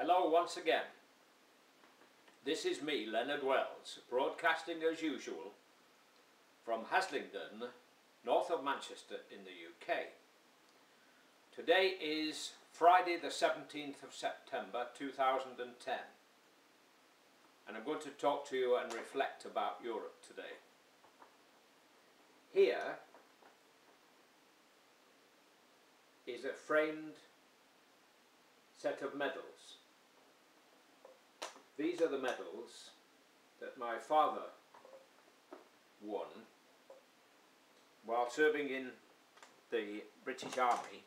Hello once again. This is me, Leonard Wells, broadcasting as usual from Haslingden, north of Manchester in the UK. Today is Friday the 17th of September 2010 and I'm going to talk to you and reflect about Europe today. Here is a framed set of medals. These are the medals that my father won while serving in the British Army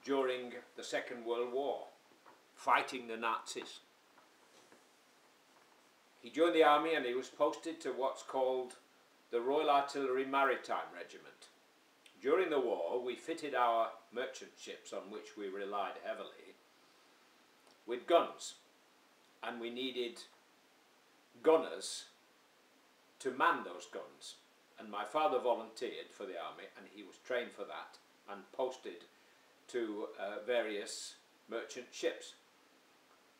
during the Second World War, fighting the Nazis. He joined the army and he was posted to what's called the Royal Artillery Maritime Regiment. During the war, we fitted our merchant ships, on which we relied heavily, with guns, and we needed gunners to man those guns. And my father volunteered for the army, and he was trained for that and posted to various merchant ships.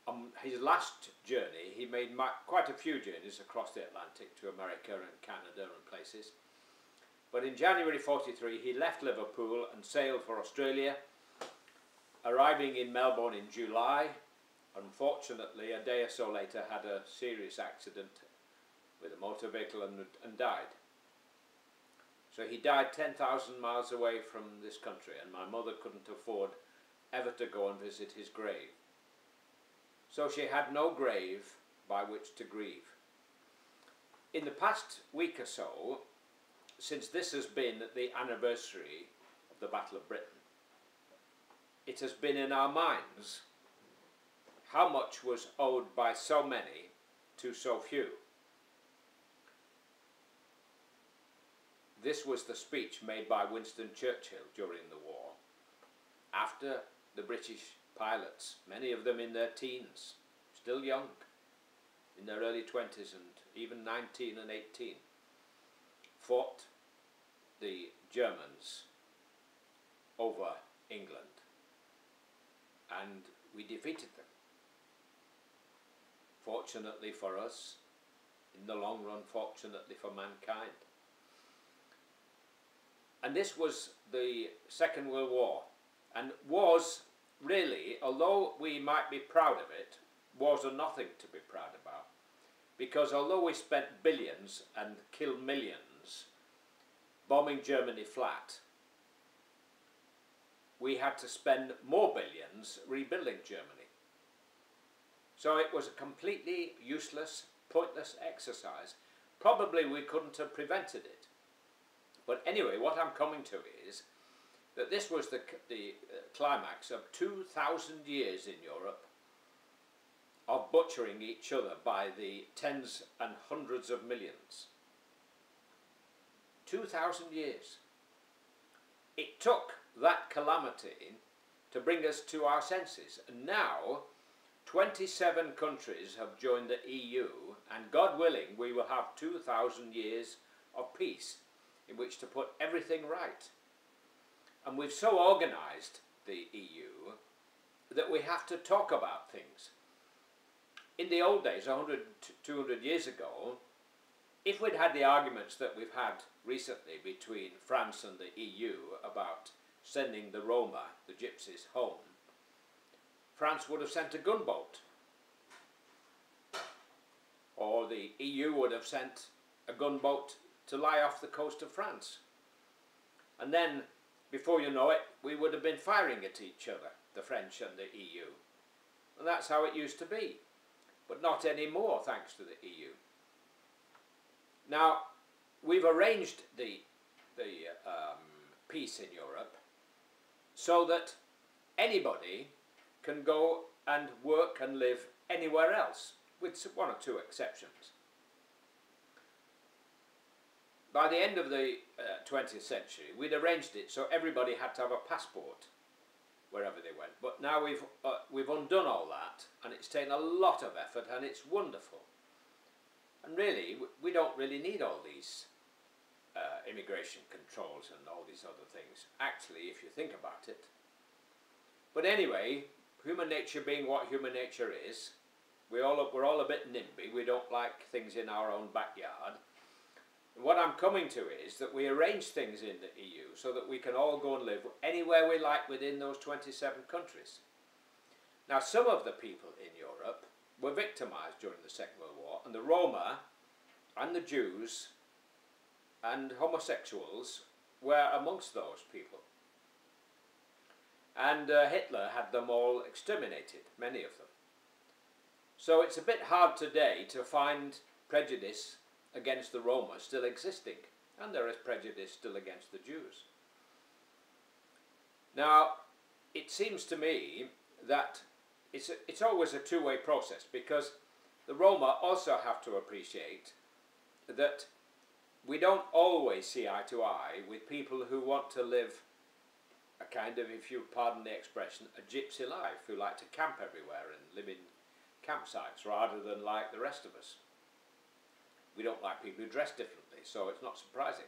On his last journey, he made quite a few journeys across the Atlantic to America and Canada and places. But in January '43 he left Liverpool and sailed for Australia, arriving in Melbourne in July. Unfortunately, a day or so later had a serious accident with a motor vehicle and died. So he died 10,000 miles away from this country, and my mother couldn't afford ever to go and visit his grave. So she had no grave by which to grieve. In the past week or so, since this has been the anniversary of the Battle of Britain, it has been in our minds how much was owed by so many to so few. This was the speech made by Winston Churchill during the war, after the British pilots, many of them in their teens, still young, in their early 20s and even 19 and 18, fought the Germans over England, and we defeated them. Fortunately for us, in the long run, fortunately for mankind. And this was the Second World War, and was really, although we might be proud of it, wars are nothing to be proud about, because although we spent billions and killed millions bombing Germany flat, we had to spend more billions rebuilding Germany. So it was a completely useless, pointless exercise. Probably we couldn't have prevented it. But anyway, what I'm coming to is that this was the climax of 2,000 years in Europe of butchering each other by the tens and hundreds of millions. 2,000 years. It took that calamity to bring us to our senses, and now 27 countries have joined the EU, and God willing we will have 2,000 years of peace in which to put everything right. And we've so organised the EU that we have to talk about things. In the old days, 100, 200 years ago, if we'd had the arguments that we've had recently between France and the EU about sending the Roma, the gypsies, home, France would have sent a gunboat. Or the EU would have sent a gunboat to lie off the coast of France. And then, before you know it, we would have been firing at each other, the French and the EU. And that's how it used to be. But not anymore, thanks to the EU. Now, we've arranged the peace in Europe so that anybody can go and work and live anywhere else, with one or two exceptions. By the end of the 20th century, we'd arranged it so everybody had to have a passport wherever they went. But now we've undone all that, and it's taken a lot of effort, and it's wonderful. And really, we don't really need all these immigration controls and all these other things, actually, if you think about it. But anyway, human nature being what human nature is, we're all a bit NIMBY. We don't like things in our own backyard. And what I'm coming to is that we arrange things in the EU so that we can all go and live anywhere we like within those 27 countries. Now, some of the people in Europe were victimised during the Second World War, and the Roma and the Jews and homosexuals were amongst those people. And Hitler had them all exterminated, many of them. So it's a bit hard today to find prejudice against the Roma still existing, and there is prejudice still against the Jews. Now, it seems to me that it's always a two-way process, because the Roma also have to appreciate that we don't always see eye to eye with people who want to live a kind of, if you pardon the expression, a gypsy life, who like to camp everywhere and live in campsites rather than like the rest of us. We don't like people who dress differently, so it's not surprising.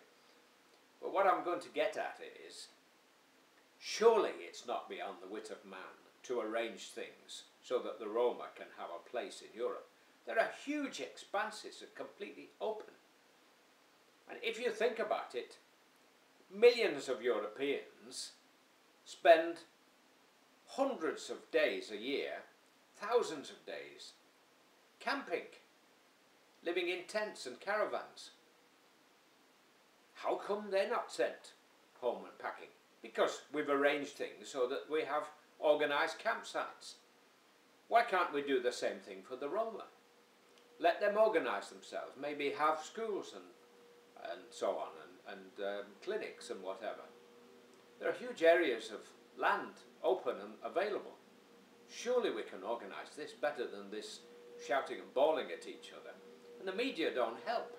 But what I'm going to get at is, surely it's not beyond the wit of man to arrange things so that the Roma can have a place in Europe. There are huge expanses that are completely open. And if you think about it, millions of Europeans spend hundreds of days a year, thousands of days, camping, living in tents and caravans. How come they're not sent home and packing? Because we've arranged things so that we have organised campsites. Why can't we do the same thing for the Roma? Let them organise themselves, maybe have schools and so on, and clinics and whatever. There are huge areas of land open and available. Surely we can organise this better than this shouting and bawling at each other. And the media don't help.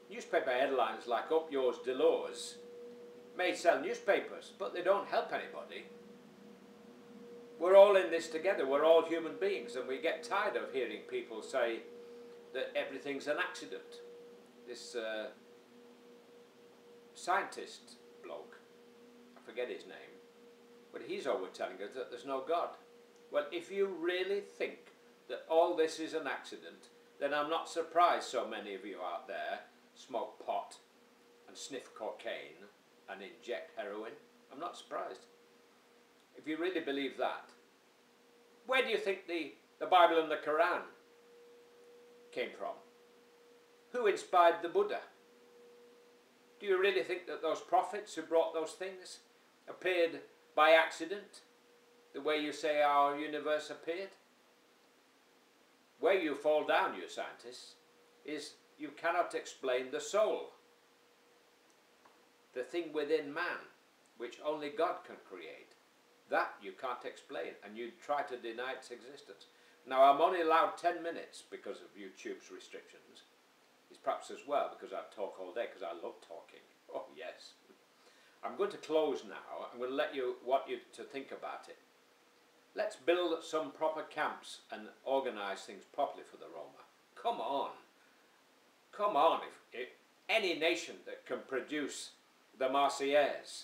Newspaper headlines like "Up Yours, Delors" may sell newspapers, but they don't help anybody. We're all in this together. We're all human beings, and we get tired of hearing people say that everything's an accident. This scientist bloke, I forget his name, but he's always telling us that there's no God. Well, if you really think that all this is an accident, then I'm not surprised so many of you out there smoke pot and sniff cocaine and inject heroin. I'm not surprised. If you really believe that, where do you think the Bible and the Quran came from? Who inspired the Buddha? Do you really think that those prophets who brought those things appeared by accident, the way you say our universe appeared? Where you fall down, you scientists, is you cannot explain the soul, the thing within man, which only God can create. That you can't explain, and you try to deny its existence. Now, I'm only allowed 10 minutes because of YouTube's restrictions. It's perhaps as well because I talk all day, because I love talking. Oh, yes. I'm going to close now. I'm going to want you to think about it. Let's build some proper camps and organise things properly for the Roma. Come on. Come on. If any nation that can produce the Marseillaise,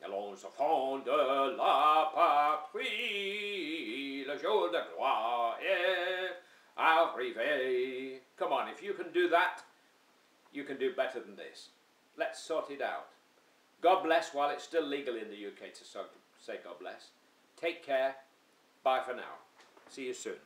Allons enfants de la patrie, le jour de gloire est arrivé. Come on, if you can do that, you can do better than this. Let's sort it out. God bless, while it's still legal in the UK to say God bless. Take care. Bye for now. See you soon.